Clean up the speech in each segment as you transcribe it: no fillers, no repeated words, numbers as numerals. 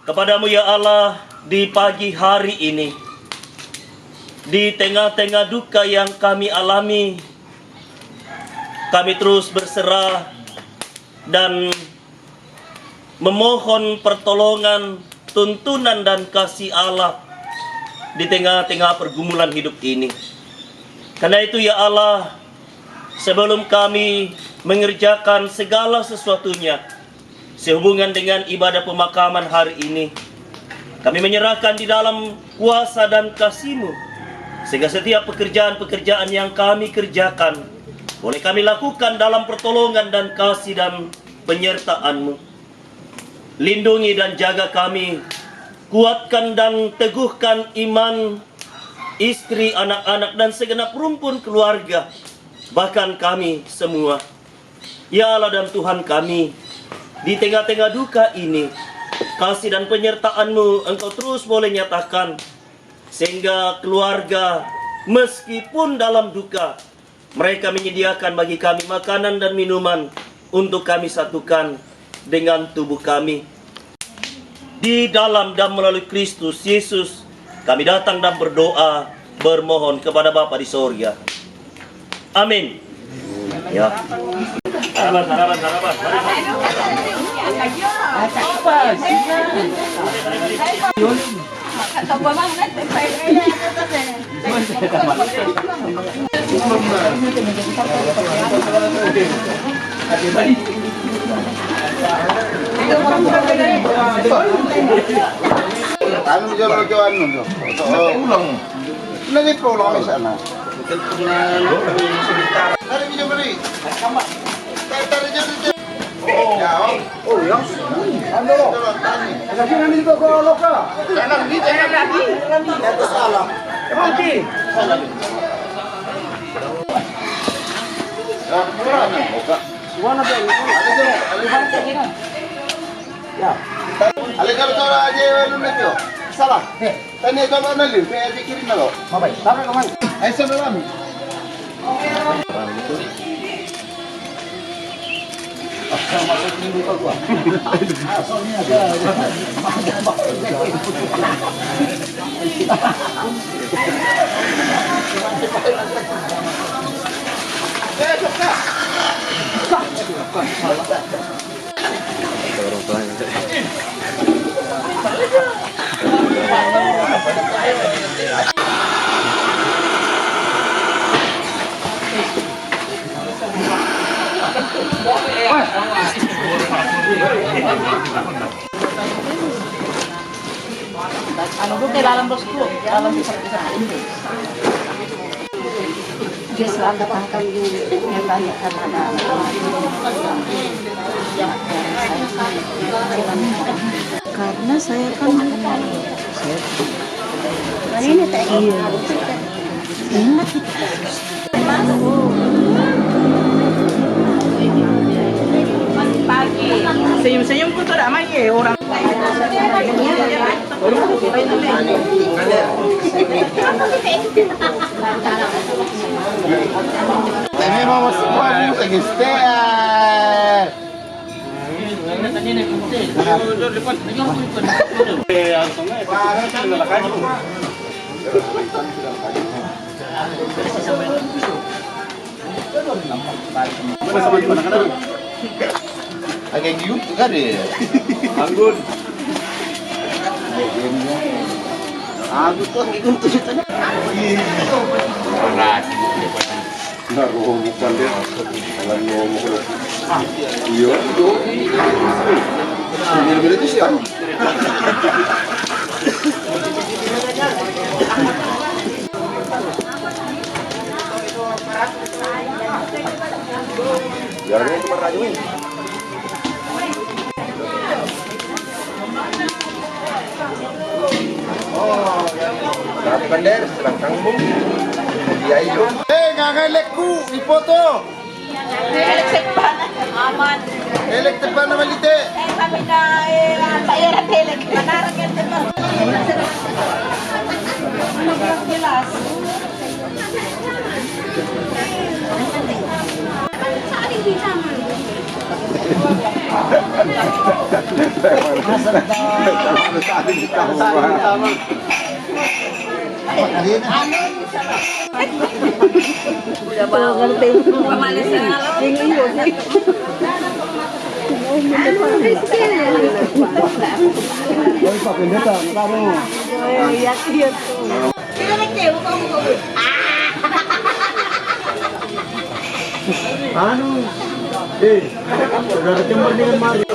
Kepadamu ya Allah, di pagi hari ini, di tengah-tengah duka yang kami alami, kami terus berserah dan memohon pertolongan, tuntunan dan kasih Allah di tengah-tengah pergumulan hidup ini. Karena itu ya Allah, sebelum kami mengerjakan segala sesuatunya sehubungan dengan ibadah pemakaman hari ini, kami menyerahkan di dalam kuasa dan kasih-Mu, sehingga setiap pekerjaan-pekerjaan yang kami kerjakan boleh kami lakukan dalam pertolongan dan kasih dan penyertaan-Mu. Lindungi dan jaga kami, kuatkan dan teguhkan iman istri, anak-anak dan segenap rumpun keluarga, bahkan kami semua. Ya Allah dan Tuhan kami, di tengah-tengah duka ini, kasih dan penyertaan-Mu Engkau terus boleh nyatakan, sehingga keluarga meskipun dalam duka, mereka menyediakan bagi kami makanan dan minuman untuk kami satukan dengan tubuh kami. Di dalam dan melalui Kristus Yesus, kami datang dan berdoa, bermohon kepada Bapa di sorga. Amin. Ya. Harapan. Kami jual-jualan dulu. Ulang. Lagi pulang di sana. Dari video beli. Oh ya. Ando. Lagi nanti juga ke lokal. Nanti lagi. Itu salah. Nanti. Ya, kurang. Gimana tuh? Ya. Alika bicara aja dulu itu. Salah. Tanya coba nanti, saya pikirin dulu. Baik. Sampai kapan? Ayo sebelum. Masuk minggu ke gua. Soalnya ada. Ano doon kailangan bosku, dalam bisa ini. Dia selalu datangkan yang tanyakan ada karena saya kan ini tak pagi senyum-senyum pun tak ramai ya orang. Tenemos vamos en este. Agak giut juga deh. Anggun. Aku tuh untuk ceritanya. Nah, bukan dia. Kalau ngomong kalau iya itu. Ini itu siapa? Jarangnya cuma rajuin. Oh, berapa bandar? Serang tanggung. Dia itu. Ngangalekku di foto. Elektrik pa aman. Elektrik pa naman ite. Kami na pairan telek manarang yan dito. Gilas. Sa ating di naman. Pamalis na Anu, udah kecemur dengan Mario.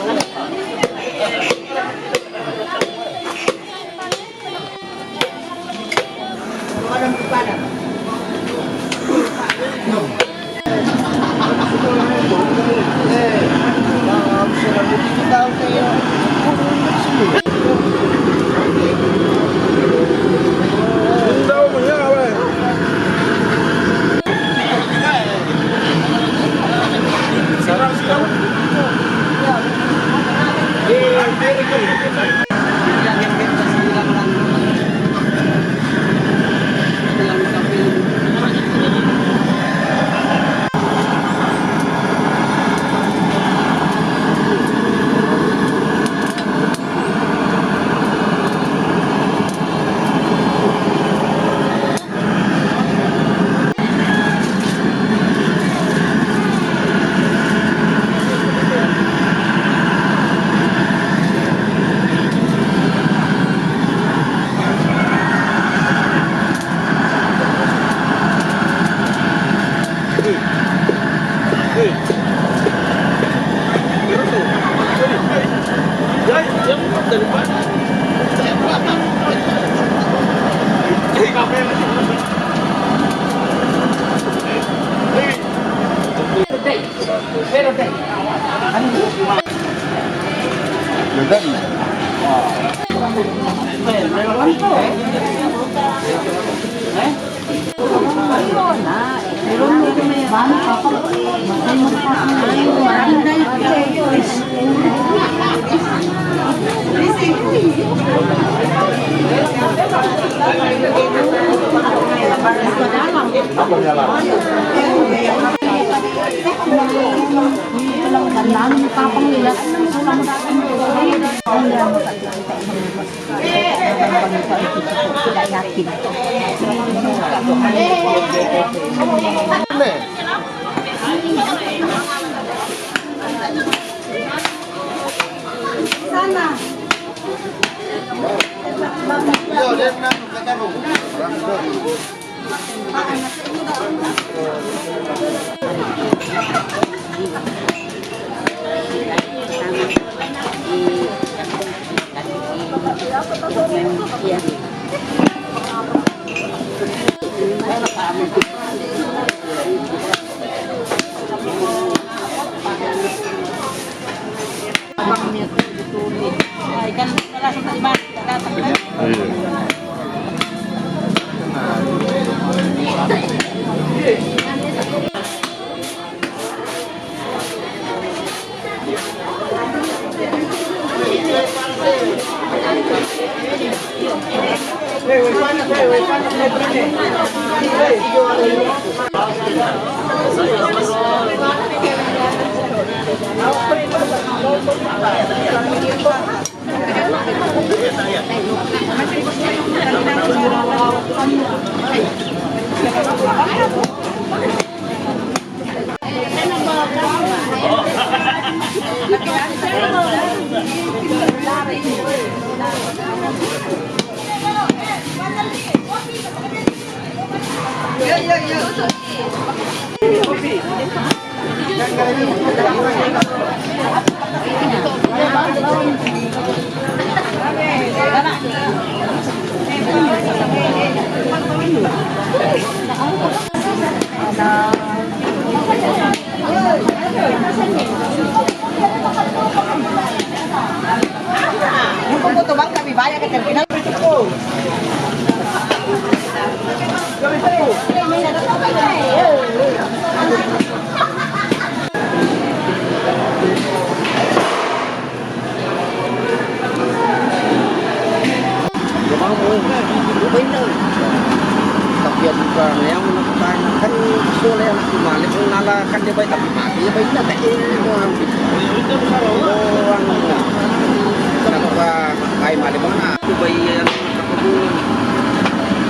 Kenapa ay malimang ako ba yan nakapagulong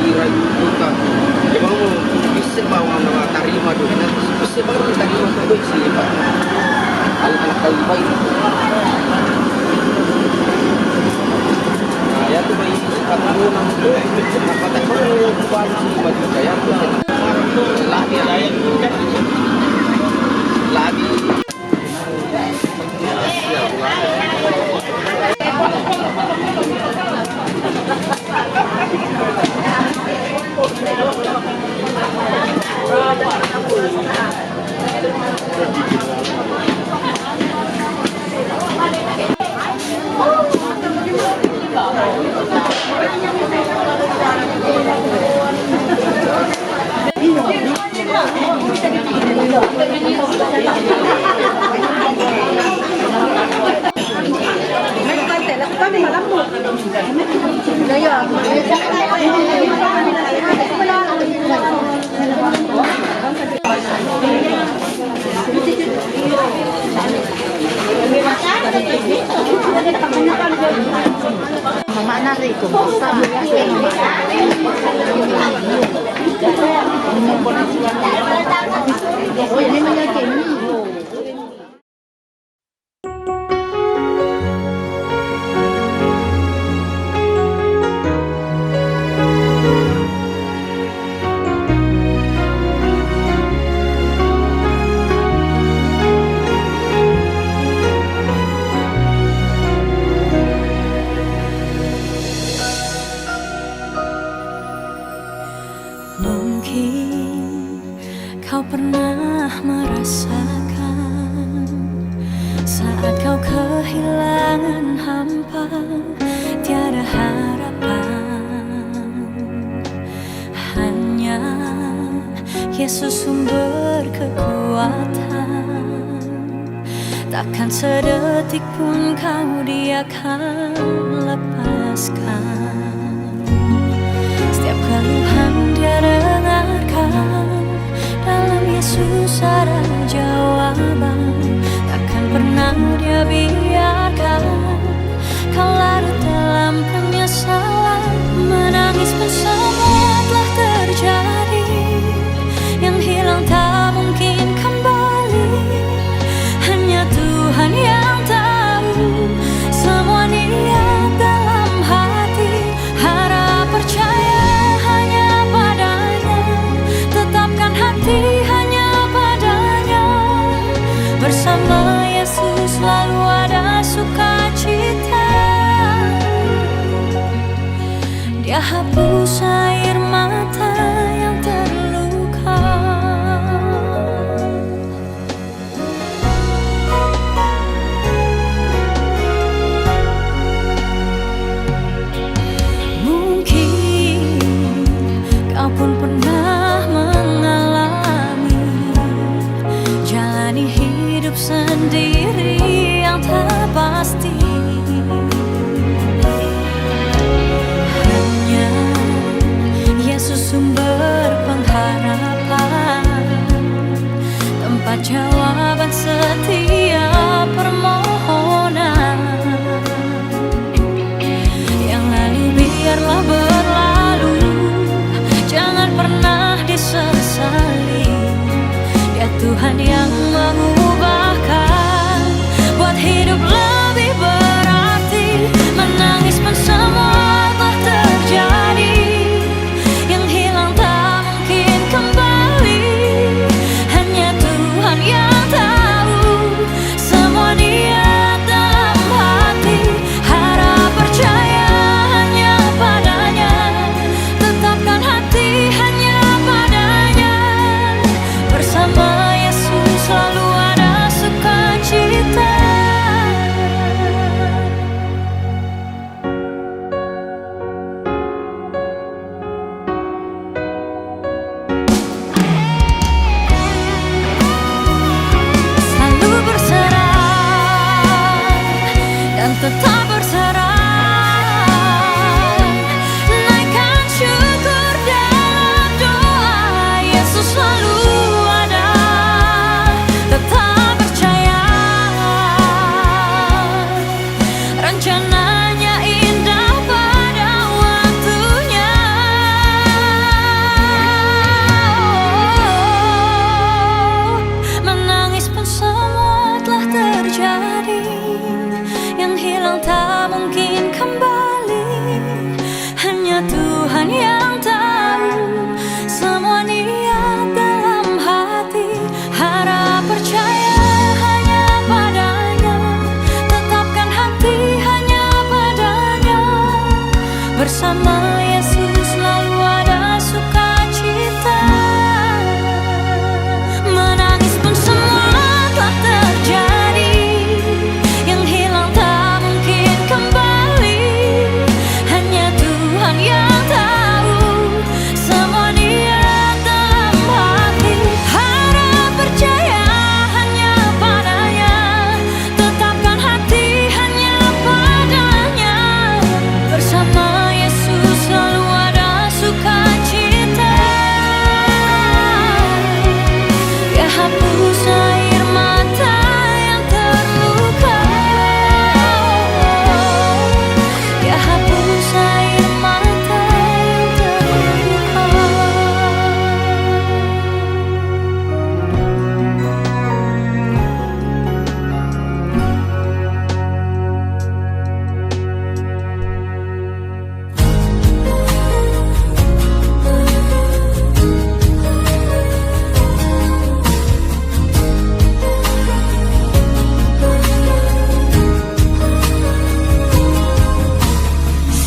kira yung ka di ba mo bisa ba ang mga tarima doon bisa ba ang tarima ko doon siya anak kalibay kaya to ba yung kapagulong napatay mo yung kubalo si Madu kaya to lagi Mama na rito. Sabi niya mungkin kau pernah merasakan saat kau kehilangan hampa, tiada harapan. Hanya Yesus sumber kekuatan. Takkan sedetik pun kau Dia akan lepaskan. Setiap keluhan Dia dengarkan, dalam Yesus ada jawaban. Takkan pernah Dia biarkan kau larut dalam penyesalan. Menangis pun semua telah terjadi, yang hilang tak mungkin kembali. Hanya Tuhan yang tahu semua niat dalam hati. Harap percaya hanya padanya, tetapkan hati hanya padanya. Bersama Yesus selalu ada sukacita. Dia hapus air mata yang terluka. Mungkin kau pun pernah mengalami jalani hidup sendiri yang tak pasti. Hanya Bersama Yesus selalu ada sukacita. Menangis pun semua telah terjadi, yang hilang tak mungkin kembali. Hanya Tuhan yang tahu semua niat dalam hati. Harap percaya hanya padanya, tetapkan hati hanya padanya. Bersama Yesus selalu ada sukacita. Dia hapus air mata yang terluka. Dia hapus air mata yang terluka.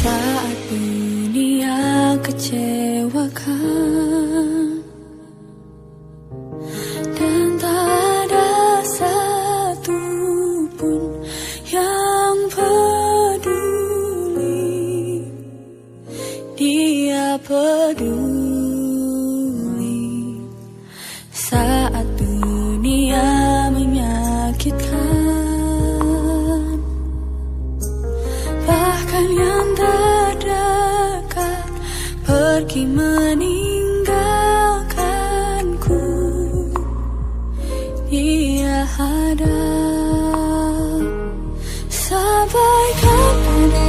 Saat dunia kecewakan dan tak ada satu pun yang peduli, Dia peduli. Saat dunia menyakitkan, bahkan yang terdekat pergi meninggalkanku, Dia ada. Sampaikan pada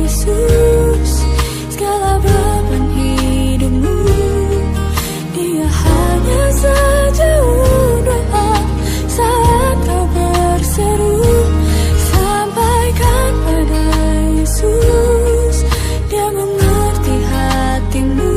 Yesus segala beban hidupmu. Dia hanya sejauh doa saat kau berseru. Sampaikan pada Yesus, Dia mengerti hatimu.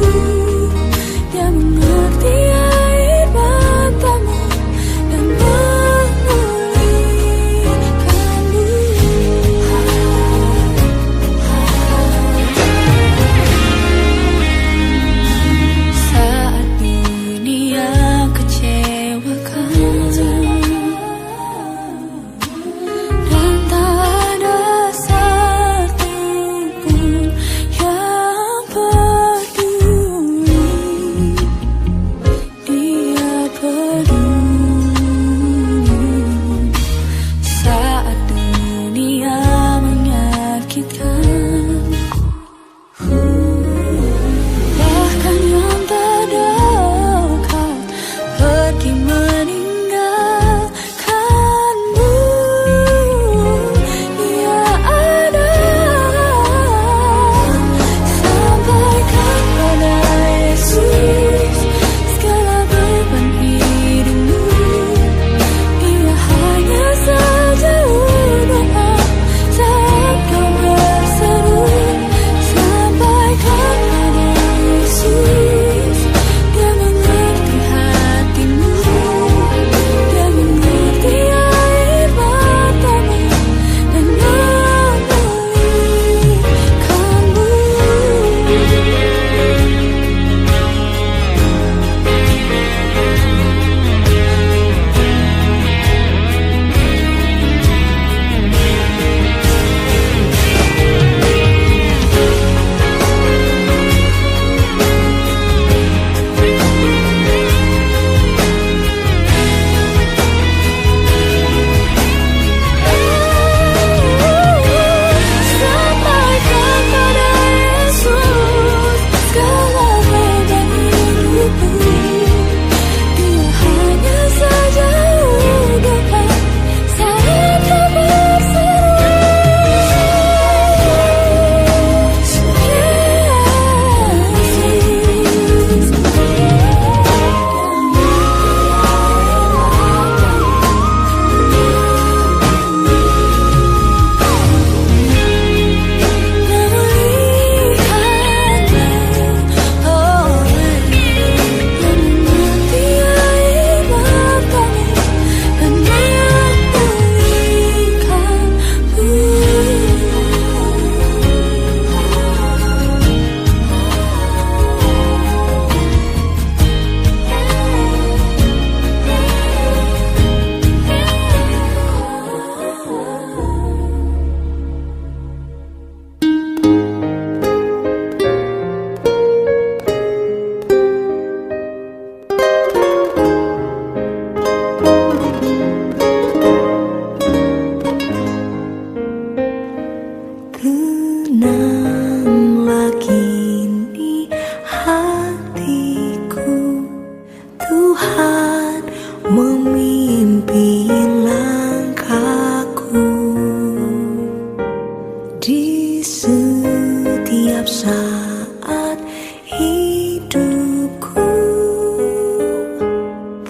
setiap saat hidupku.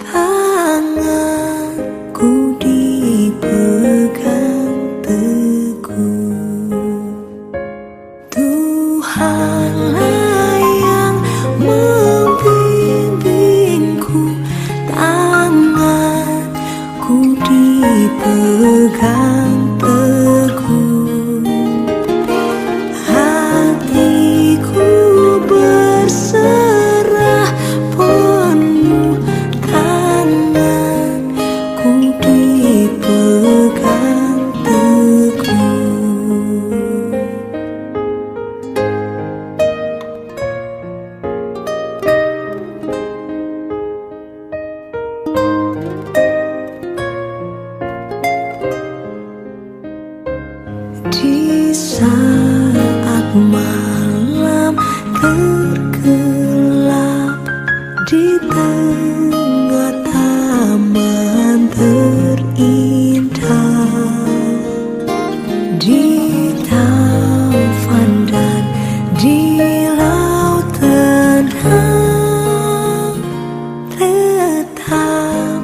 Tanganku dipegang teguh. Tuhanlah yang membimbingku, tanganku dipegang teguh. Hatiku berserah penuh, tanganku dipegang teguh. Di saat malam tergelap, di tengah taman terindah, di taufan dan di laut tenang, tetap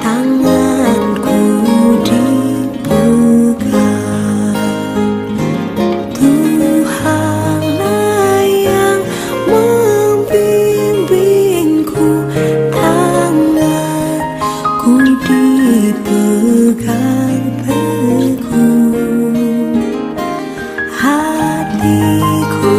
tanganku dipegang. Tuhanlah yang membimbingku, tanganku dipegang teguh. Hatiku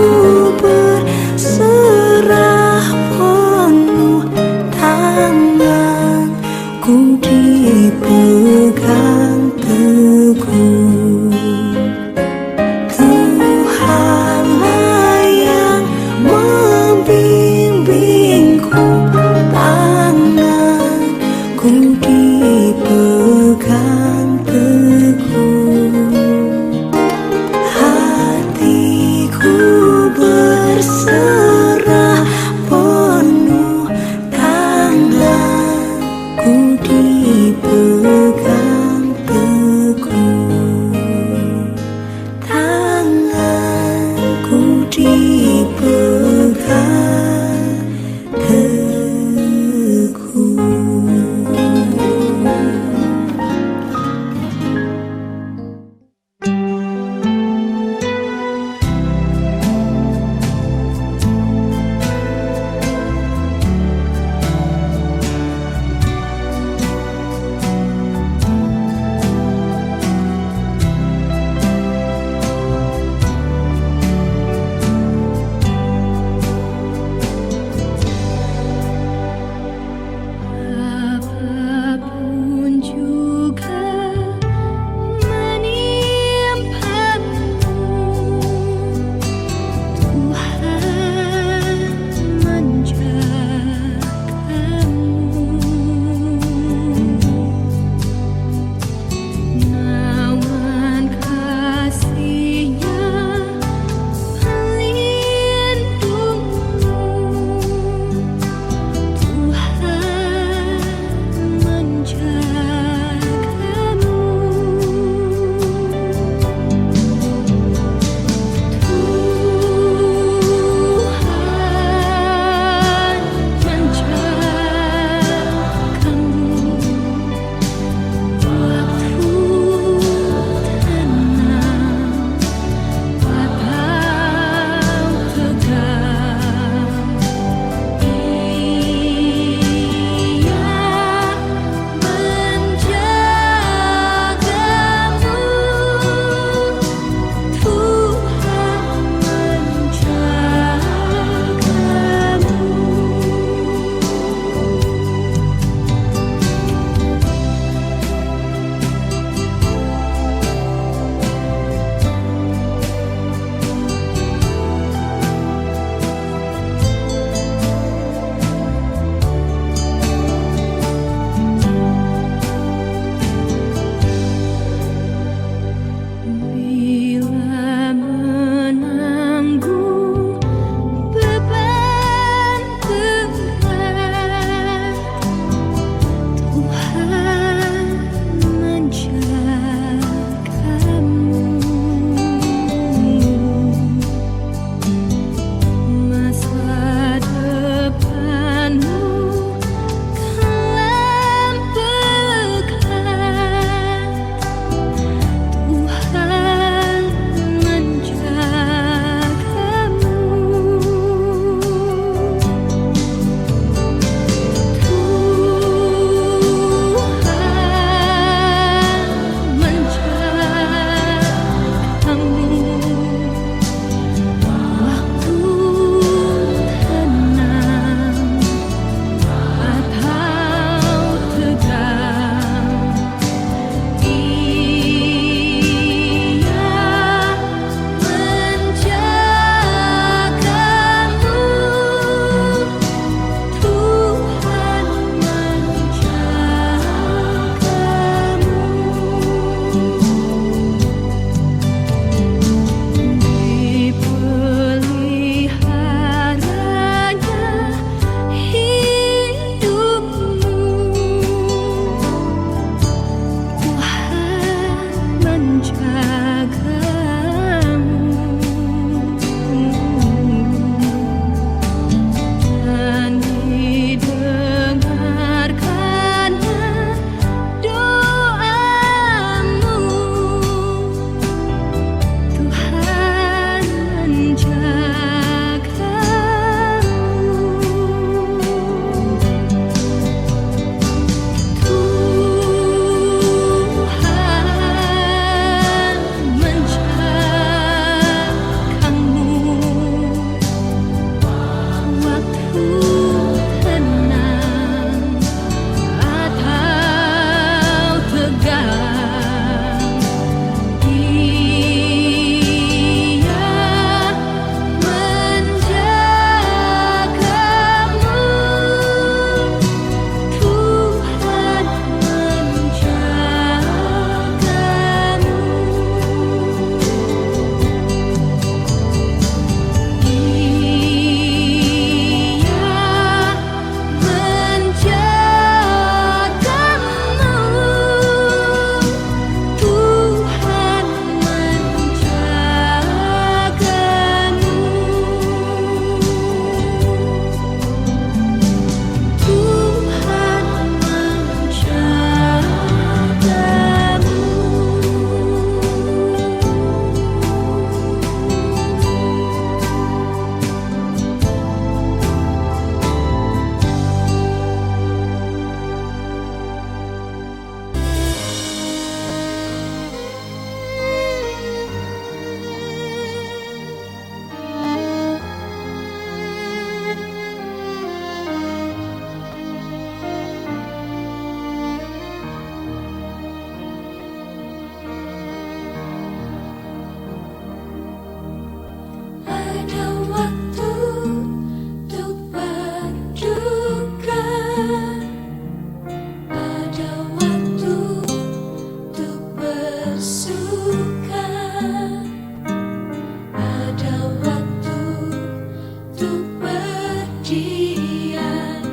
untuk berdiam,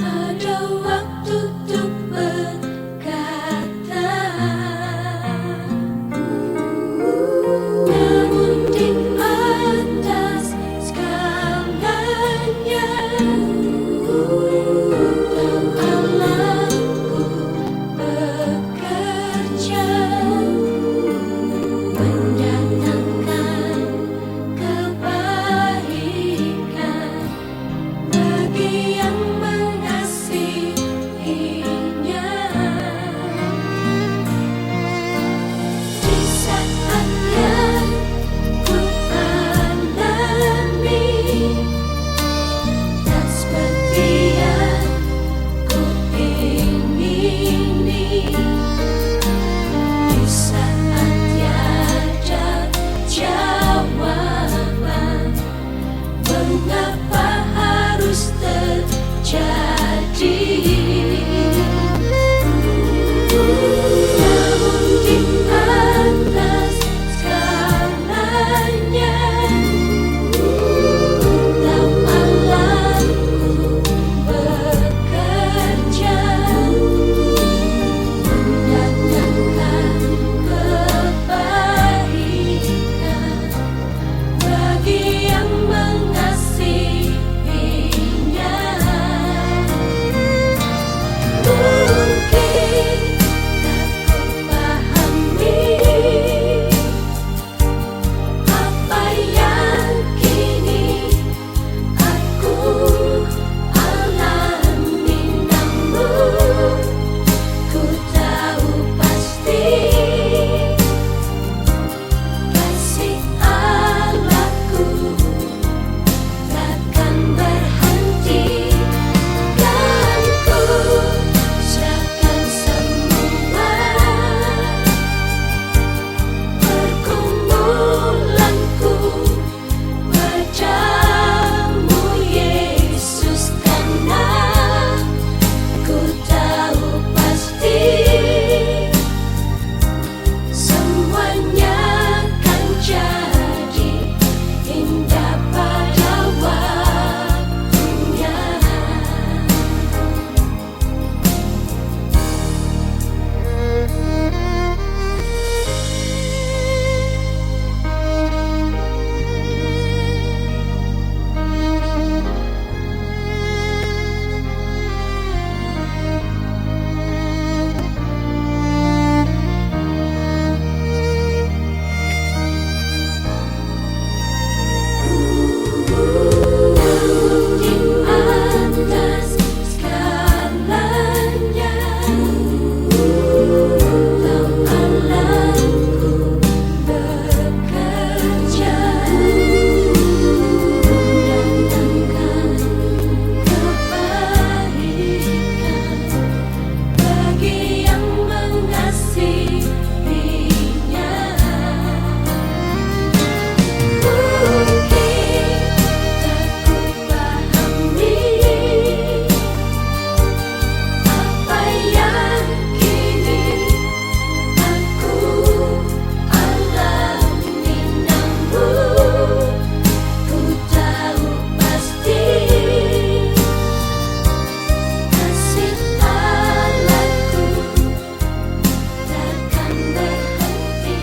ada waktu untuk berkata. Namun di atas segalanya, Allahku bekerja mendatangkan kebaikan bagi yang mengasihinya. Di saat yang ku alami tak seperti yang ku ingini, di saat tiada jawaban mengapa harus terjadi. Namun di atas segalanya, dalam Allahku bekerja mendatangkan kebaikan bagi yang mengasihinya. Mungkin tak ku pahami apa yang kini aku alami, namun ku tahu pasti kasih Allahku takkan berhenti. Dan ku serahkan semua pergumulanku padamu Yesus, karena ku tahu pasti semuanya akan jadi indah pada waktunya. Di atas segalanya, dalam Allahku bekerja mendatangkan kebaikan bagi yang mengasihinya. Mungkin tak ku pahami apa yang kini aku alami, namun ku tahu pasti kasih Allahku takkan berhenti.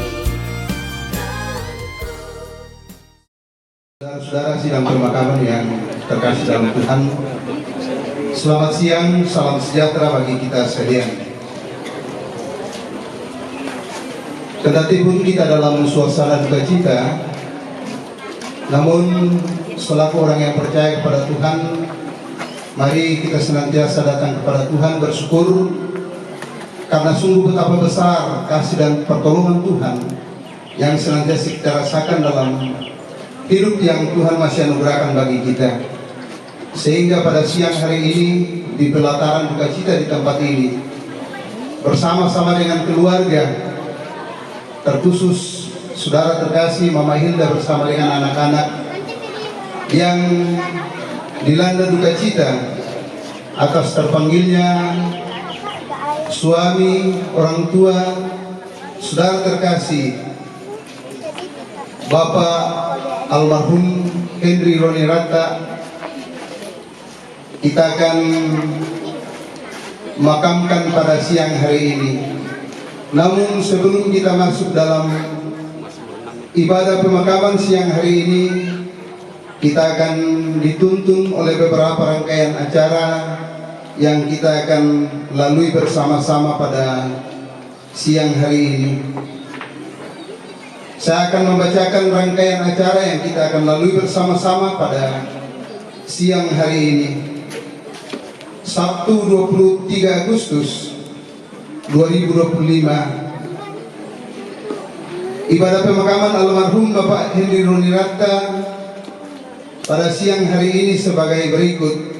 Saudara-saudara sidang pemakaman yang terkasih dalam Tuhan, selamat siang, salam sejahtera bagi kita sekalian. Kendati pun kita dalam suasana duka cita, namun selaku orang yang percaya kepada Tuhan, mari kita senantiasa datang kepada Tuhan bersyukur, karena sungguh betapa besar kasih dan pertolongan Tuhan yang senantiasa kita rasakan dalam hidup yang Tuhan masih anugerahkan bagi kita. Sehingga pada siang hari ini di pelataran duka cita di tempat ini, bersama-sama dengan keluarga, terkhusus saudara terkasih Mama Hilda bersama dengan anak-anak yang dilanda duka cita atas terpanggilnya suami, orang tua, saudara terkasih Bapak almarhum Henry Ronirata kita akan makamkan pada siang hari ini. Namun sebelum kita masuk dalam ibadah pemakaman siang hari ini, kita akan dituntun oleh beberapa rangkaian acara yang kita akan lalui bersama-sama pada siang hari ini. Saya akan membacakan rangkaian acara yang kita akan lalui bersama-sama pada siang hari ini. Sabtu 23 Agustus 2025, ibadah pemakaman almarhum Bapak Henry Ronirata pada siang hari ini sebagai berikut.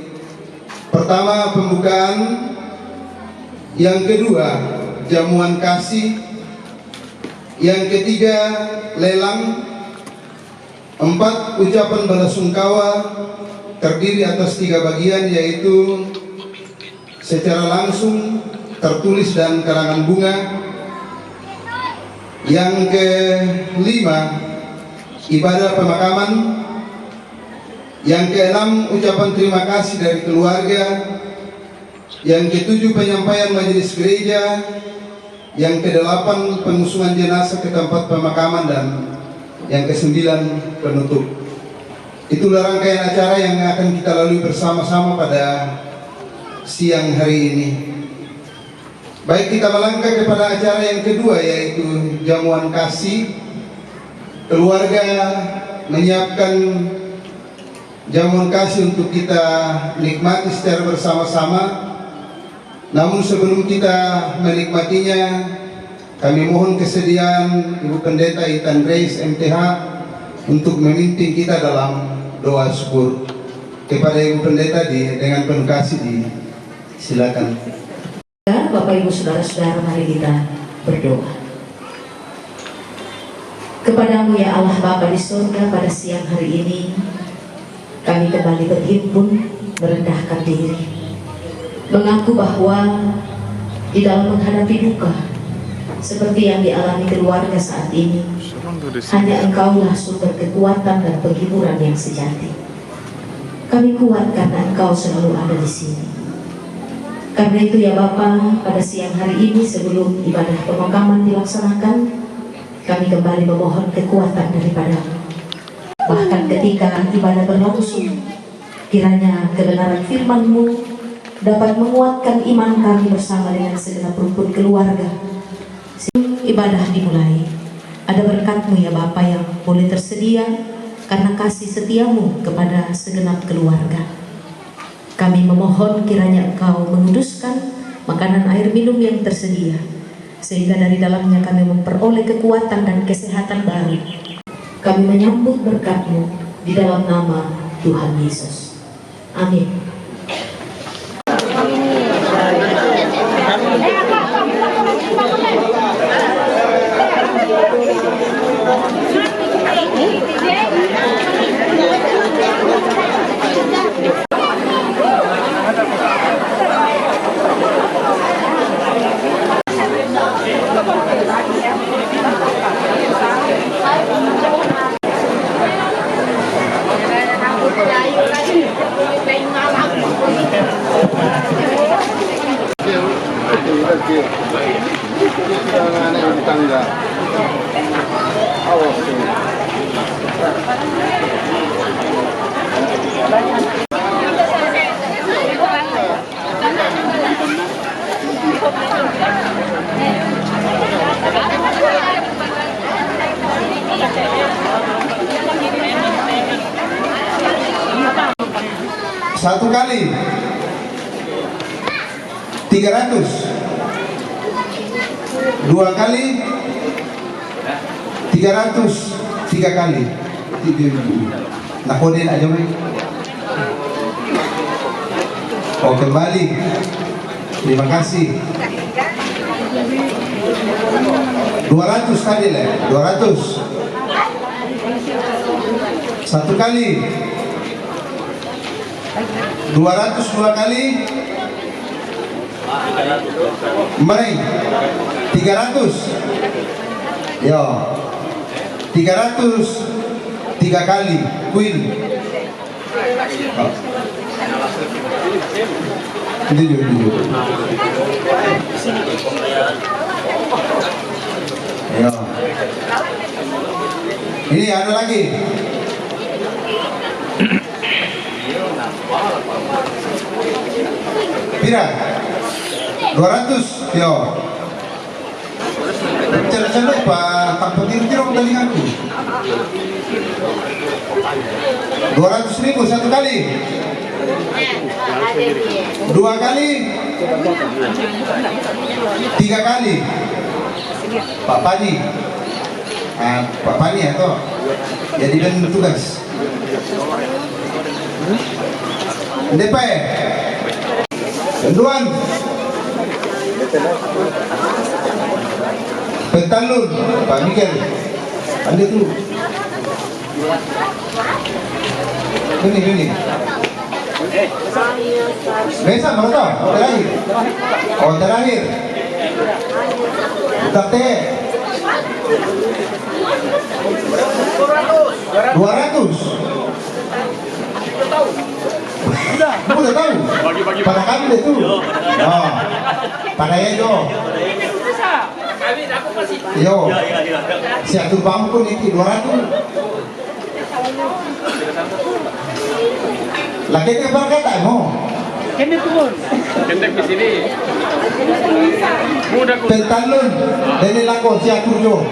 Pertama, pembukaan. Yang kedua, jamuan kasih. Yang ketiga, lelang. 4, ucapan belasungkawa terdiri atas 3 bagian, yaitu secara langsung, tertulis dan karangan bunga. Yang kelima, ibadah pemakaman. Yang keenam, ucapan terima kasih dari keluarga. Yang ketujuh, penyampaian majelis gereja. Yang kedelapan, pengusungan jenazah ke tempat pemakaman. Dan yang kesembilan, penutup. Itulah rangkaian acara yang akan kita lalui bersama-sama pada siang hari ini. Baik, kita melangkah kepada acara yang kedua, yaitu jamuan kasih. Keluarga menyiapkan jamuan kasih untuk kita nikmati secara bersama-sama. Namun sebelum kita menikmatinya, kami mohon kesediaan Ibu Pendeta Itan Reis MTH untuk memimpin kita dalam doa syukur. Kepada Ibu Pendeta dengan penuh kasih silakan. Bapak Ibu Saudara-saudara, mari kita berdoa. Kepadamu ya Allah Bapa di surga, pada siang hari ini kami kembali berhimpun, merendahkan diri, mengaku bahwa di dalam menghadapi duka seperti yang dialami keluarga saat ini, hanya Engkaulah sumber kekuatan dan penghiburan yang sejati. Kami kuat karena Engkau selalu ada di sini. Karena itu ya Bapa, pada siang hari ini sebelum ibadah pemakaman dilaksanakan, kami kembali memohon kekuatan daripada-Mu. Bahkan ketika ibadah berlangsung, kiranya kebenaran firman-Mu dapat menguatkan iman kami bersama dengan segenap rumpun keluarga. Sebelum ibadah dimulai, ada berkat-Mu ya Bapa yang boleh tersedia karena kasih setia-Mu kepada segenap keluarga. Kami memohon kiranya Engkau menguduskan makanan air minum yang tersedia, sehingga dari dalamnya kami memperoleh kekuatan dan kesehatan baru. Kami menyambut berkat-Mu di dalam nama Tuhan Yesus. Amin. Satu kali 300, 2 kali 300, 3 kali. Nakunin aja Mike. Oh, kembali. Terima kasih. 200 kali lah, 200. 1 kali. 202 kali. Mari 300. Yo. 300 3 kali. Queen. Jujur. Ayo. Ini ada lagi. Pira? 200. Yo. Cara-cara Pak, tak petir-petir om tadi aku. 200.000 satu kali. 2 kali. 3 kali. Pak Pani. Pak Pani atau jadi dan tugas. DP. Kenduan. Pentalun, Pak Miguel. Anda tu. Ini. Besok mana tahu? Terakhir. Oh terakhir. Tapi 200. Udah tahu. Pada kami deh tu. Oh, pada ya jo. Yo. Si atur bangku ni 200. Lagi ke berkata mo. Kene turun. Kendek di sini. Mudah ku. Pentalun dari lako si atur jo.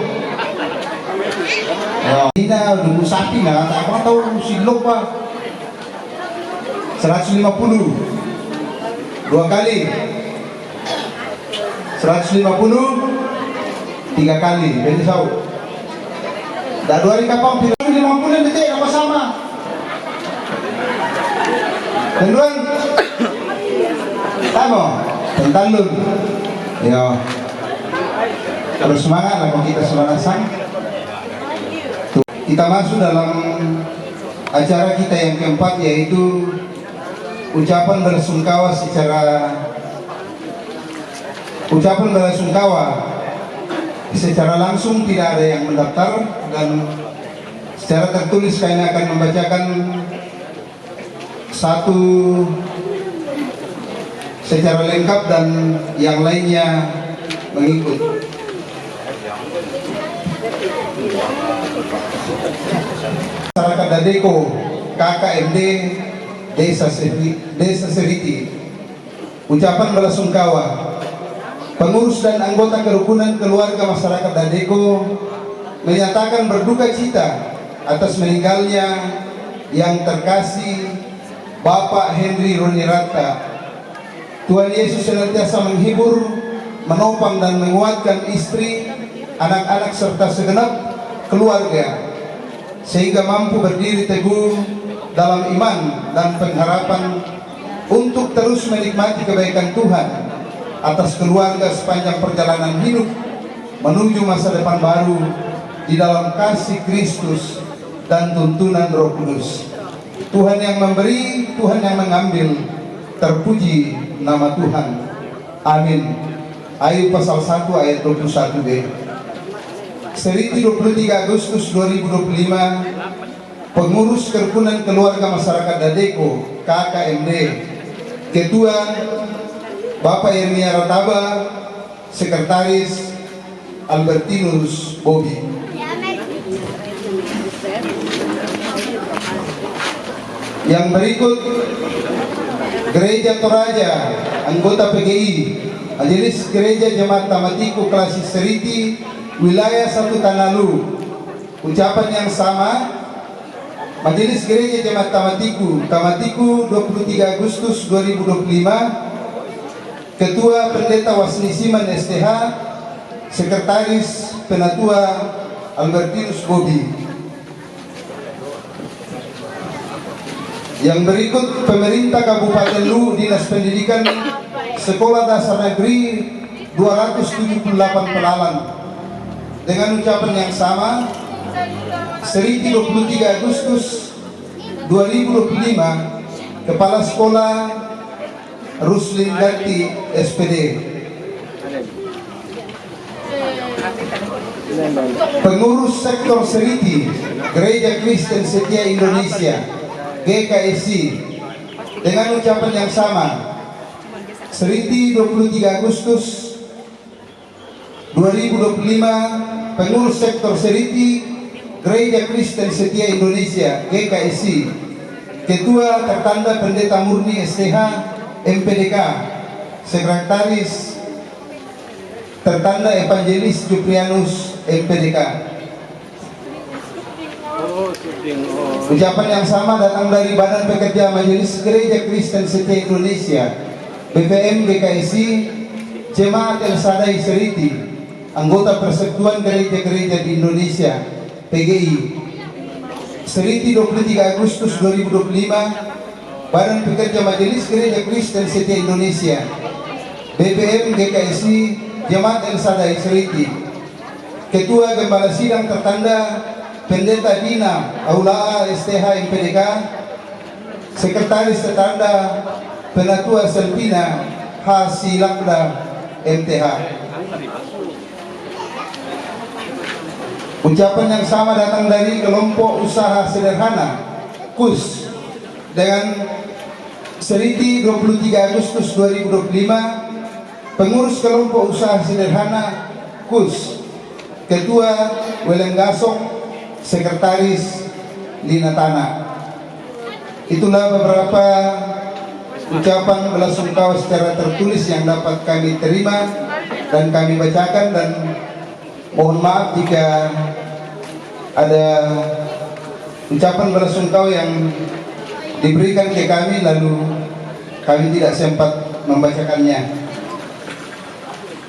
Oh, ini dulu sapi lah, tak apa tahu silok pak. 150 2 kali 150 3 kali jadi tahu dah 2 hari kapang 50 detik apa sama kedua sama pentalun ya terus semangat lah kalau kita semangat sang kita masuk dalam acara kita yang keempat yaitu ucapan belasungkawa secara langsung tidak ada yang mendaftar dan secara tertulis kami akan membacakan satu secara lengkap dan yang lainnya mengikut. Masyarakat Dadeko KKMD Desa Seriti, ucapan belasungkawa pengurus dan anggota kerukunan keluarga masyarakat Dadeko menyatakan berduka cita atas meninggalnya yang terkasih Bapak Henry Ronirata. Tuhan Yesus senantiasa menghibur, menopang dan menguatkan istri, anak-anak serta segenap keluarga sehingga mampu berdiri teguh dalam iman dan pengharapan untuk terus menikmati kebaikan Tuhan atas keluarga sepanjang perjalanan hidup menuju masa depan baru di dalam kasih Kristus dan tuntunan Roh Kudus. Tuhan yang memberi, Tuhan yang mengambil, terpuji nama Tuhan. Amin. Ayub pasal 1 ayat 21b. Seriti 23 Agustus 2025, pengurus kerukunan keluarga masyarakat Dadeko KKMD, Ketua Bapak Yermia Rataba, Sekretaris Albertinus Bobi. Yang berikut Gereja Toraja, anggota PGI, Majelis Gereja Jemaat Tamatiku Klasis Seriti, Wilayah 1 Tanalu. Ucapan yang sama Majelis Gereja Jemaat Tamatiku 23 Agustus 2025, Ketua Pendeta Wasnisiman STH, Sekretaris Penatua Albertinus Bobi. Yang berikut Pemerintah Kabupaten Lu, Dinas Pendidikan Sekolah Dasar Negeri 278 Pelalan. Dengan ucapan yang sama, Seriti 23 Agustus 2025, Kepala Sekolah Ruslin Garti SPD. Pengurus Sektor Seriti Gereja Kristen Setia Indonesia GKSI, dengan ucapan yang sama, Seriti 23 Agustus 2025, pengurus sektor Seriti Gereja Kristen Setia Indonesia GKSI, Ketua tertanda Pendeta Murni STH MPDK, Sekretaris tertanda Evangelis Juprianus MPDK. Oh, syuting. Oh. Ucapan yang sama datang dari Badan Pekerja Majelis Gereja Kristen Setia Indonesia BPM GKSI, Jemaat El Sadai Seriti, anggota Persekutuan Gereja-Gereja di Indonesia PGI. Seriti 23 Agustus 2025, Badan Pekerja Majelis Gereja Kristen Setia Indonesia BPM GKSI, Jemaat El Sadai Seriti, Ketua Gembala Sidang tertanda Pendeta Dina Aulaa STH MPDK, Sekretaris tertanda Penatua Selvina Hasilakda MTH. Ucapan yang sama datang dari kelompok usaha sederhana KUS dengan Seriti 23 Agustus 2025, pengurus kelompok usaha sederhana KUS, Ketua Weleng Gasong, Sekretaris Lina Tana. Itulah beberapa ucapan belasungkawa secara tertulis yang dapat kami terima dan kami bacakan, dan mohon maaf jika ada ucapan belasungkawa yang diberikan ke kami lalu kami tidak sempat membacakannya.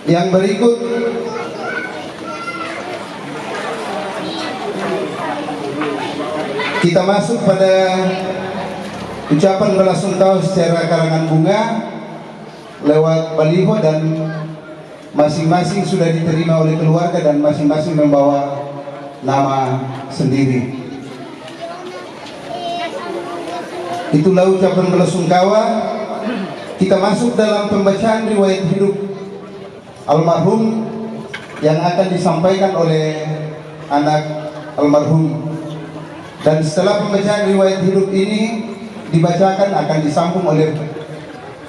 Yang berikut kita masuk pada ucapan belasungkawa secara karangan bunga lewat baliho, dan masing-masing sudah diterima oleh keluarga dan masing-masing membawa nama sendiri. Itulah ucapan belasungkawa. Kita masuk dalam pembacaan riwayat hidup almarhum yang akan disampaikan oleh anak almarhum. Dan setelah pembacaan riwayat hidup ini dibacakan, akan disambung oleh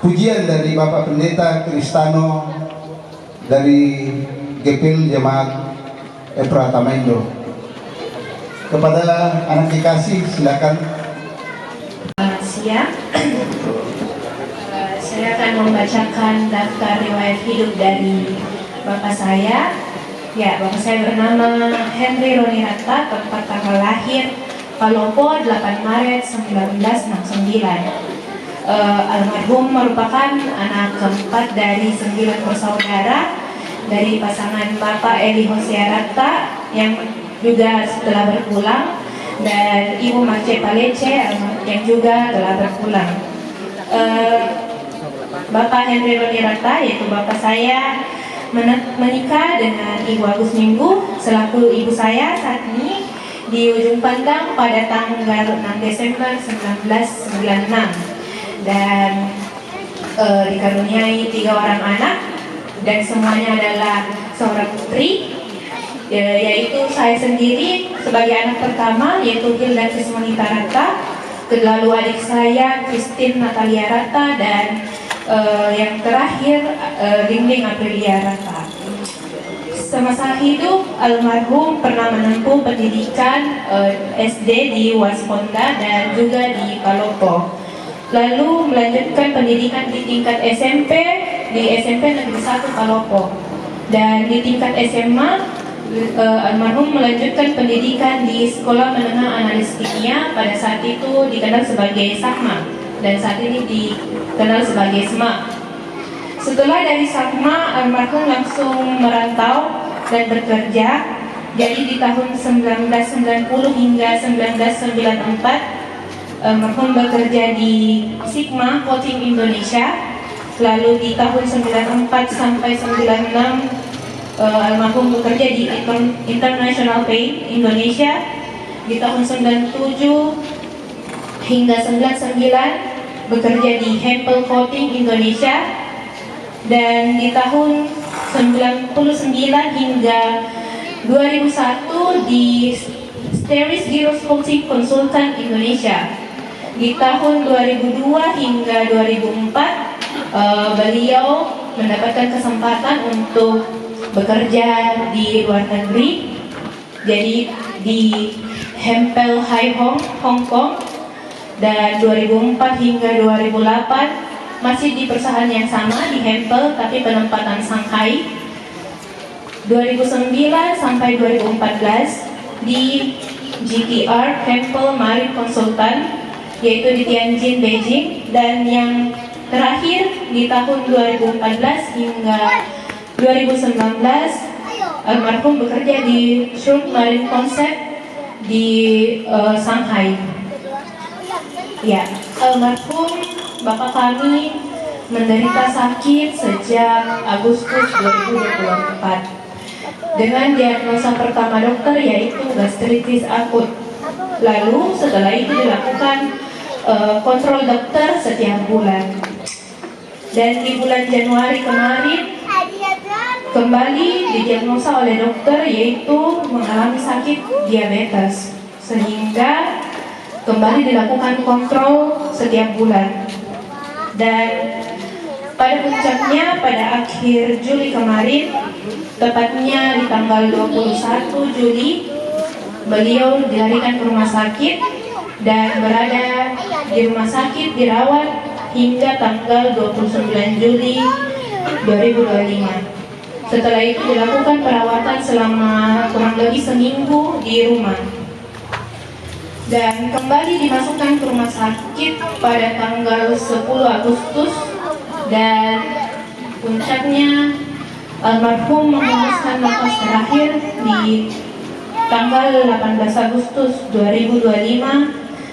pujian dari Bapak Pendeta Kristano dari GPIL Jemaat Efrata Maindo. Kepada anak dikasih, silakan. Selamat siang. Saya akan membacakan daftar riwayat hidup dari bapak saya. Ya, bapak saya bernama Henry Roni Ratta, tempat tanggal lahir Palopo 8 Maret 1969. Almarhum merupakan anak keempat dari 9 bersaudara dari pasangan Bapak Eli Hosea Ratta yang juga telah berpulang, dan Ibu Mace Palece yang juga telah berpulang. Bapak Henry Roni Ratta, yaitu bapak saya, menikah dengan Ibu Agus Minggu selaku ibu saya saat ini di Ujung Pandang pada tanggal 6 Desember 1996, dan dikaruniai 3 orang anak, dan semuanya adalah seorang putri, yaitu saya sendiri sebagai anak pertama, yaitu Hilda Krismonita Ratta, lalu adik saya Christine Natalia Ratta, dan yang terakhir Dinding Aprilia Ratta. Semasa hidup, almarhum pernah menempuh pendidikan SD di Wasponda dan juga di Palopo. Lalu melanjutkan pendidikan di tingkat SMP di SMP Negeri 1 Palopo. Dan di tingkat SMA, almarhum melanjutkan pendidikan di Sekolah Menengah Analis Kimia, pada saat itu dikenal sebagai SAKMA, dan saat ini dikenal sebagai SMA. Setelah dari SAKMA, almarhum langsung merantau dan bekerja. Jadi di tahun 1990 hingga 1994, almarhum bekerja di Sigma Coating Indonesia. Lalu di tahun 94 sampai 96, almarhum bekerja di International Paint Indonesia. Di tahun 97 hingga 99 bekerja di Hempel Coating Indonesia. Dan di tahun 99 hingga 2001 di Steris Giros Coaching Consultant Indonesia. Di tahun 2002 hingga 2004 beliau mendapatkan kesempatan untuk bekerja di luar negeri, jadi di Hempel Hai Hong Kong, dan 2004 hingga 2008 masih di perusahaan yang sama di Hempel tapi penempatan Shanghai. 2009 sampai 2014 di GTR Hempel Marine Consultant, yaitu di Tianjin, Beijing, dan yang terakhir di tahun 2014 hingga 2019 almarhum bekerja di Short Marine Concept di Shanghai. Ya, almarhum bapak kami menderita sakit sejak Agustus 2024 dengan diagnosa pertama dokter yaitu gastritis akut. Lalu setelah itu dilakukan kontrol dokter setiap bulan. Dan di bulan Januari kemarin kembali didiagnosa oleh dokter yaitu mengalami sakit diabetes, sehingga kembali dilakukan kontrol setiap bulan. Dan pada puncaknya pada akhir Juli kemarin, tepatnya di tanggal 21 Juli, beliau dilarikan ke rumah sakit dan berada di rumah sakit dirawat hingga tanggal 29 Juli 2025. Setelah itu dilakukan perawatan selama kurang lebih seminggu di rumah. Dan kembali dimasukkan ke rumah sakit pada tanggal 10 Agustus dan puncaknya almarhum menghembuskan nafas terakhir di tanggal 18 Agustus 2025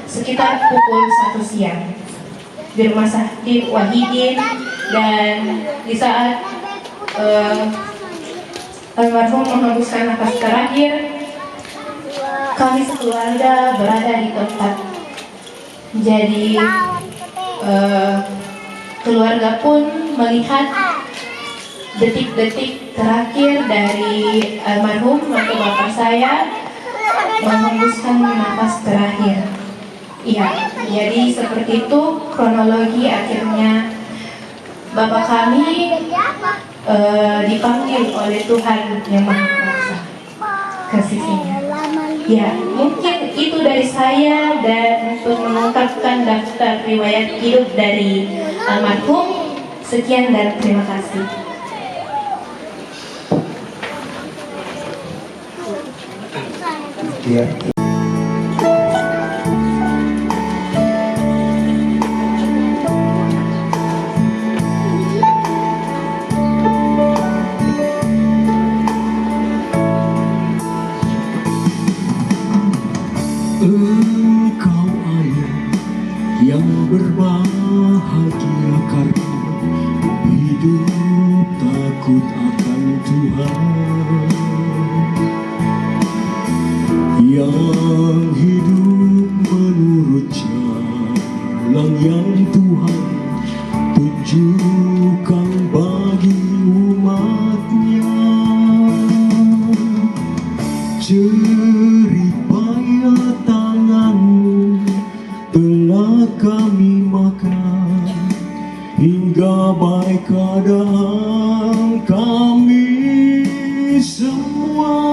sekitar pukul 1 siang di rumah sakit Wahidin. Dan di saat almarhum menghembuskan nafas terakhir, kami sekeluarga berada di tempat. Jadi keluarga pun melihat detik-detik terakhir dari almarhum atau bapak saya menghembuskan nafas terakhir. Iya, jadi seperti itu kronologi akhirnya bapak kami dipanggil oleh Tuhan Yang Maha Kuasa kasihnya. Ya, mungkin itu dari saya, dan untuk mengungkapkan daftar riwayat hidup dari almarhum, sekian dan terima kasih. Ya. Engkau ayah yang berbahagia karena hidup takut akan Tuhan, yang hidup menurut jalan yang Tuhan tunjukkan bagi umatnya. Jerih payah tanganmu telah kami makan, hingga baik keadaan kami semua.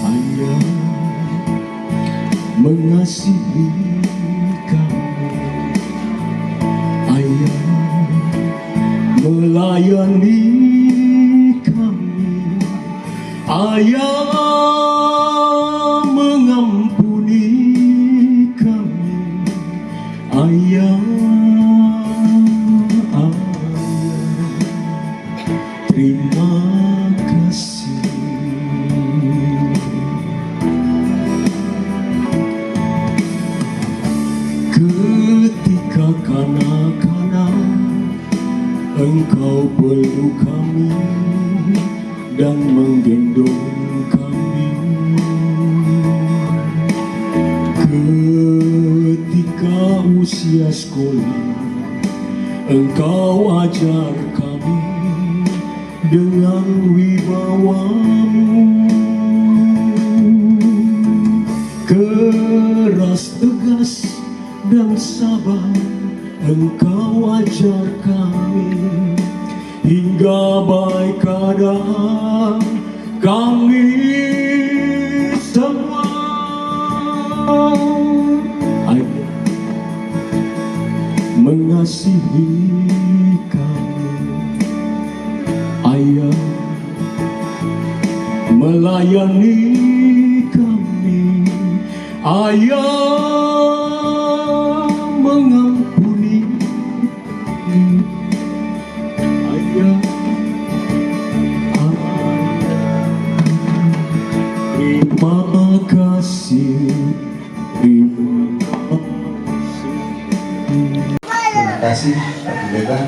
Ayah mengasihi kami, Ayah melayani kami, Ayah mengampuni kami, Ayah, terima kasih. Ketika kanak-kanak Engkau peluk kami dan menggendong kami. Ketika usia sekolah Engkau ajar kami dengan wibawamu. Keras, tegas, dan sabar Engkau ajar kami hingga baik keadaan kami semua. Ayah mengasihi kami, Ayah melayani kami, Ayah mengampuni kami, Ayah, terima kasih, terima kasih. Terima kasih Pak Pendeta.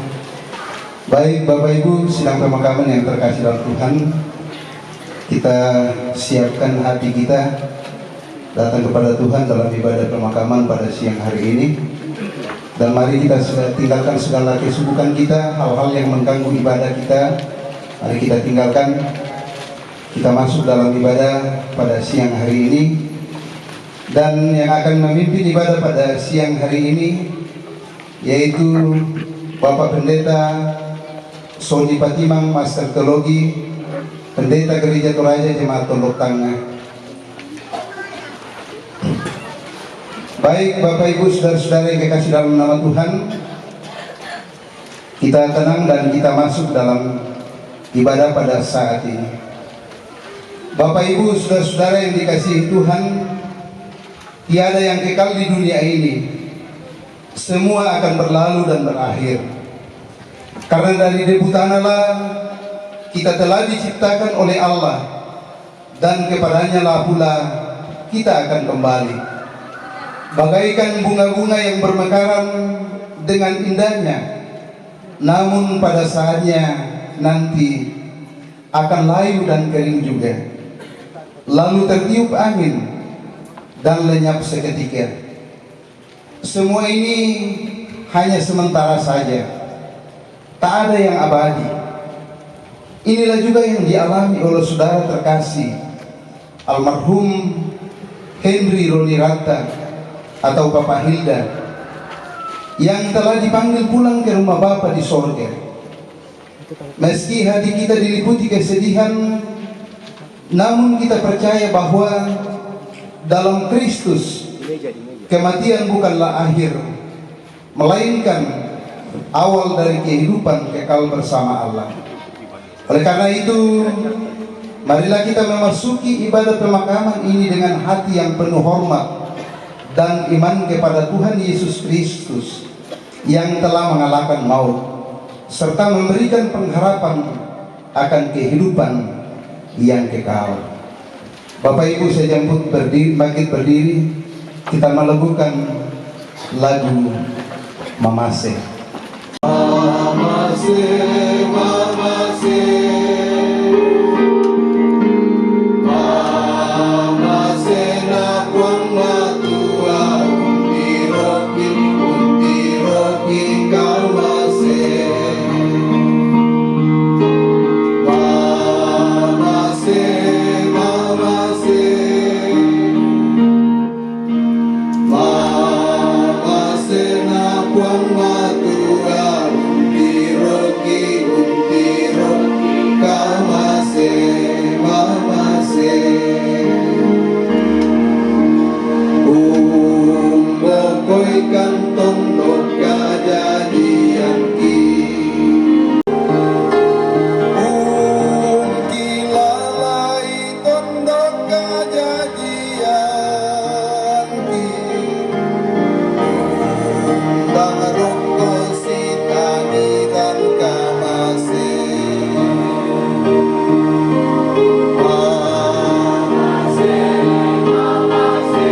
Baik Bapak Ibu sidang pemakaman yang terkasih dalam Tuhan, kita siapkan hati kita datang kepada Tuhan dalam ibadah pemakaman pada siang hari ini. Dan mari kita tinggalkan segala kesibukan kita, hal-hal yang mengganggu ibadah kita. Mari kita tinggalkan, kita masuk dalam ibadah pada siang hari ini. Dan yang akan memimpin ibadah pada siang hari ini yaitu Bapak Pendeta Sony Patimang, Master Teologi, Pendeta Gereja Toraja Jemaat Tondok Tangga. Baik Bapak Ibu saudara-saudara yang kekasih dalam nama Tuhan, kita tenang dan kita masuk dalam ibadah pada saat ini. Bapak Ibu saudara-saudara yang dikasihi Tuhan, tiada yang kekal di dunia ini, semua akan berlalu dan berakhir. Karena dari debu tanahlah kita telah diciptakan oleh Allah, dan kepadanya lah pula kita akan kembali. Bagaikan bunga-bunga yang bermekaran dengan indahnya, namun pada saatnya nanti akan layu dan kering juga, lalu tertiup angin dan lenyap seketika. Semua ini hanya sementara saja, tak ada yang abadi. Inilah juga yang dialami oleh saudara terkasih almarhum Henry Ronirata atau Papa Hilda, yang telah dipanggil pulang ke rumah Bapa di sorga. Meski hati kita diliputi kesedihan, namun kita percaya bahwa dalam Kristus kematian bukanlah akhir, melainkan awal dari kehidupan kekal bersama Allah. Oleh karena itu, marilah kita memasuki ibadah pemakaman ini dengan hati yang penuh hormat dan iman kepada Tuhan Yesus Kristus yang telah mengalahkan maut, serta memberikan pengharapan akan kehidupan yang kekal. Bapak Ibu saya jemput bangkit berdiri, kita melakukan lagu Mamase. Mamase, Mamase, Mamase na kuang matua, unti roki kamase. Mamase, Mamase, Mamase na kuang matua, unti roki kamase, Mamase. Umbokoy kantong kajadian ki, kilalai tondok kajadian ki, bang roko sitani dan kamase. Mamase, Mamase,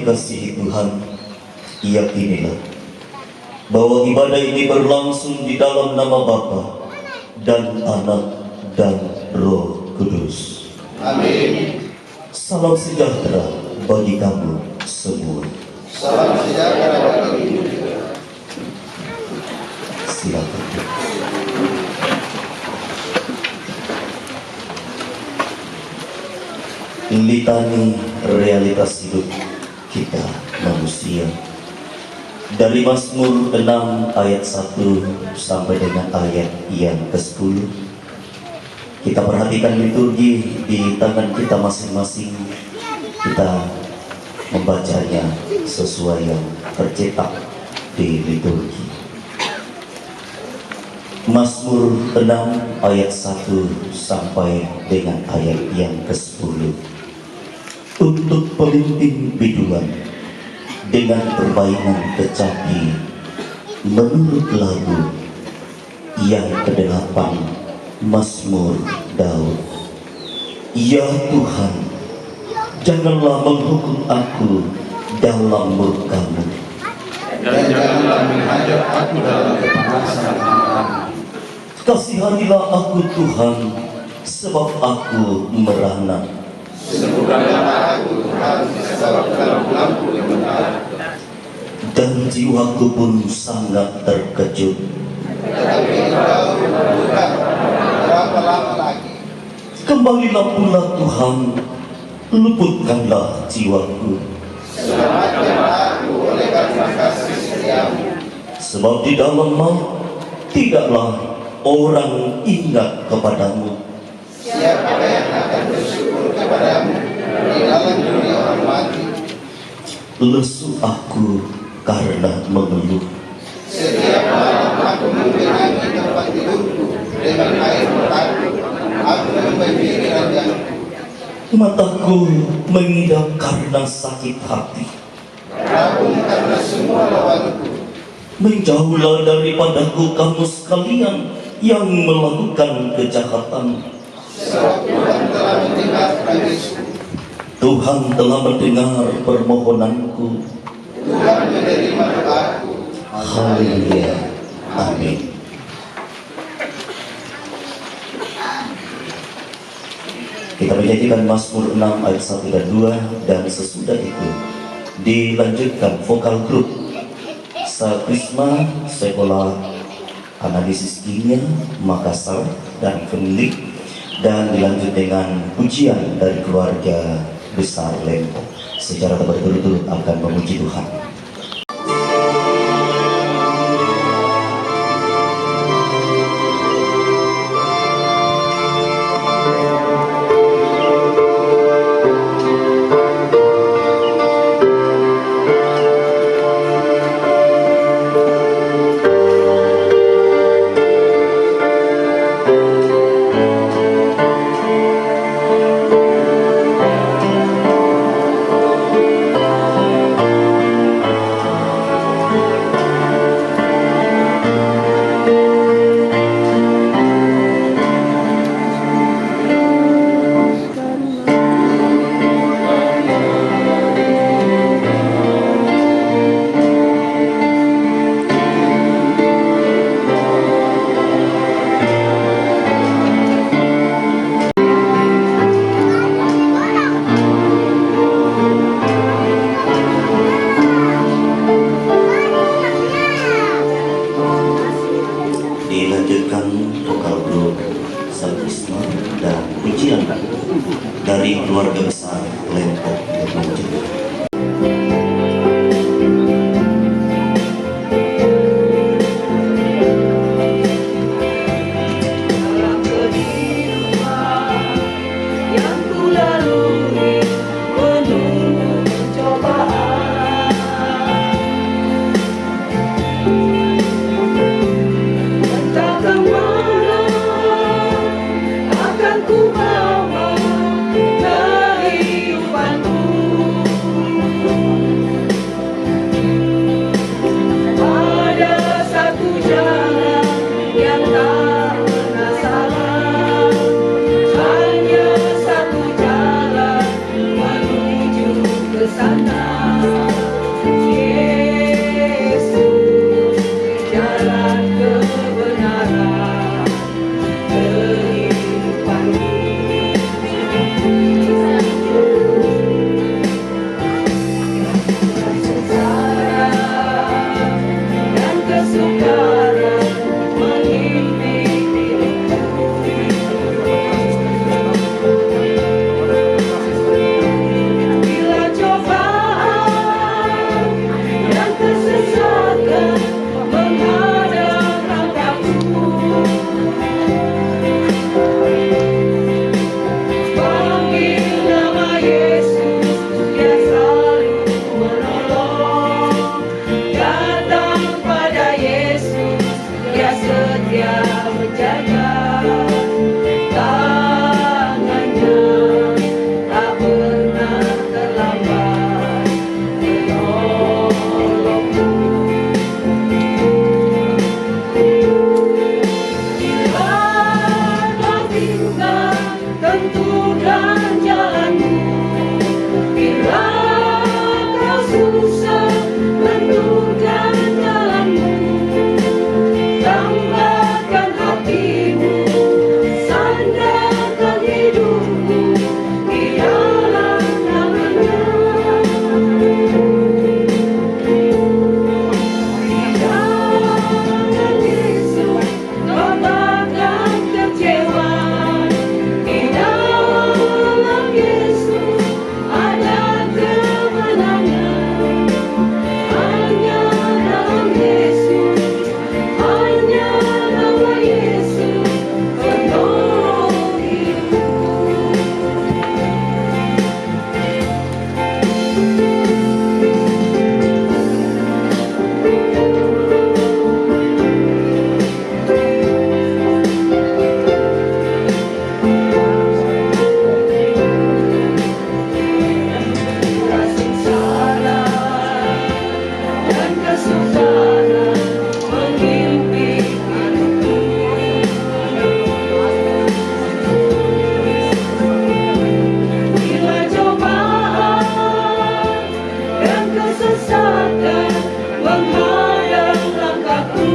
dikasihi Tuhan, yakinilah bahwa ibadah ini berlangsung di dalam nama Bapa dan Anak dan Roh Kudus. Amin. Salam sejahtera bagi kamu semua. Salam sejahtera bagi Silakan. Litani realitas hidup kita manusia dari Mazmur 6 ayat 1 sampai dengan ayat yang ke-10. Kita perhatikan liturgi di tangan kita masing-masing. Kita membacanya sesuai yang tercetak di liturgi. Mazmur 6 ayat 1 sampai dengan ayat yang ke-10. Untuk pemimpin biduan dengan perbaikan kecapi menurut lagu yang ke-8 Mazmur Daud. Ya Tuhan, janganlah menghukum aku dalam murka-Mu, dan janganlah menghadap aku dalam kepanasan amarah-Mu. kasihanilah aku Tuhan, sebab aku merana. Sembuhkanlah aku Tuhan, sebab dalam lampu yang benar. Dan jiwaku pun sangat terkejut. Tetapi Engkau Tuhan, berapa lama lagi? Kembalilah pula Tuhan, luputkanlah jiwaku. Selamatkanlah aku oleh karena kasih setiamu. Sebab di dalam maut tidaklah orang ingat kepadamu. Siapa yang akan bersyukur kepadamu di dalam dunia orang mati? Lesu aku karena mengeluh. Setiap malam aku membenangi tempat tidurku dengan air mataku. Aku membanjiri ranjangku. Mataku mengidap karena sakit hati. Rabun karena semua lawanku. Menjauhlah daripadaku kamu sekalian yang melakukan kejahatan. Sebab Tuhan telah mendengar tangisku. Tuhan telah mendengar permohonanku. Tuhan menerima doaku. Haleluya. Amin. Kita menyanyikan Mazmur 6 ayat 1 dan 2, dan sesudah itu dilanjutkan vokal grup Sakrisma Sekolah Analisis Kimia Makassar dan Fenlik, dan dilanjut dengan pujian dari keluarga besar Lempo. Secara berturut-turut akan memuji Tuhan. Dilanjutkan vokal grup Sakrisma dan pujian dari keluarga besar Lempo untuk memuji Tuhan. Yang ku lalui penuh cobaan, entah kemana akan ku bawa dari kesukaran menghimpit hidupku. Bila cobaan dan kesesatan menghadang langkahku,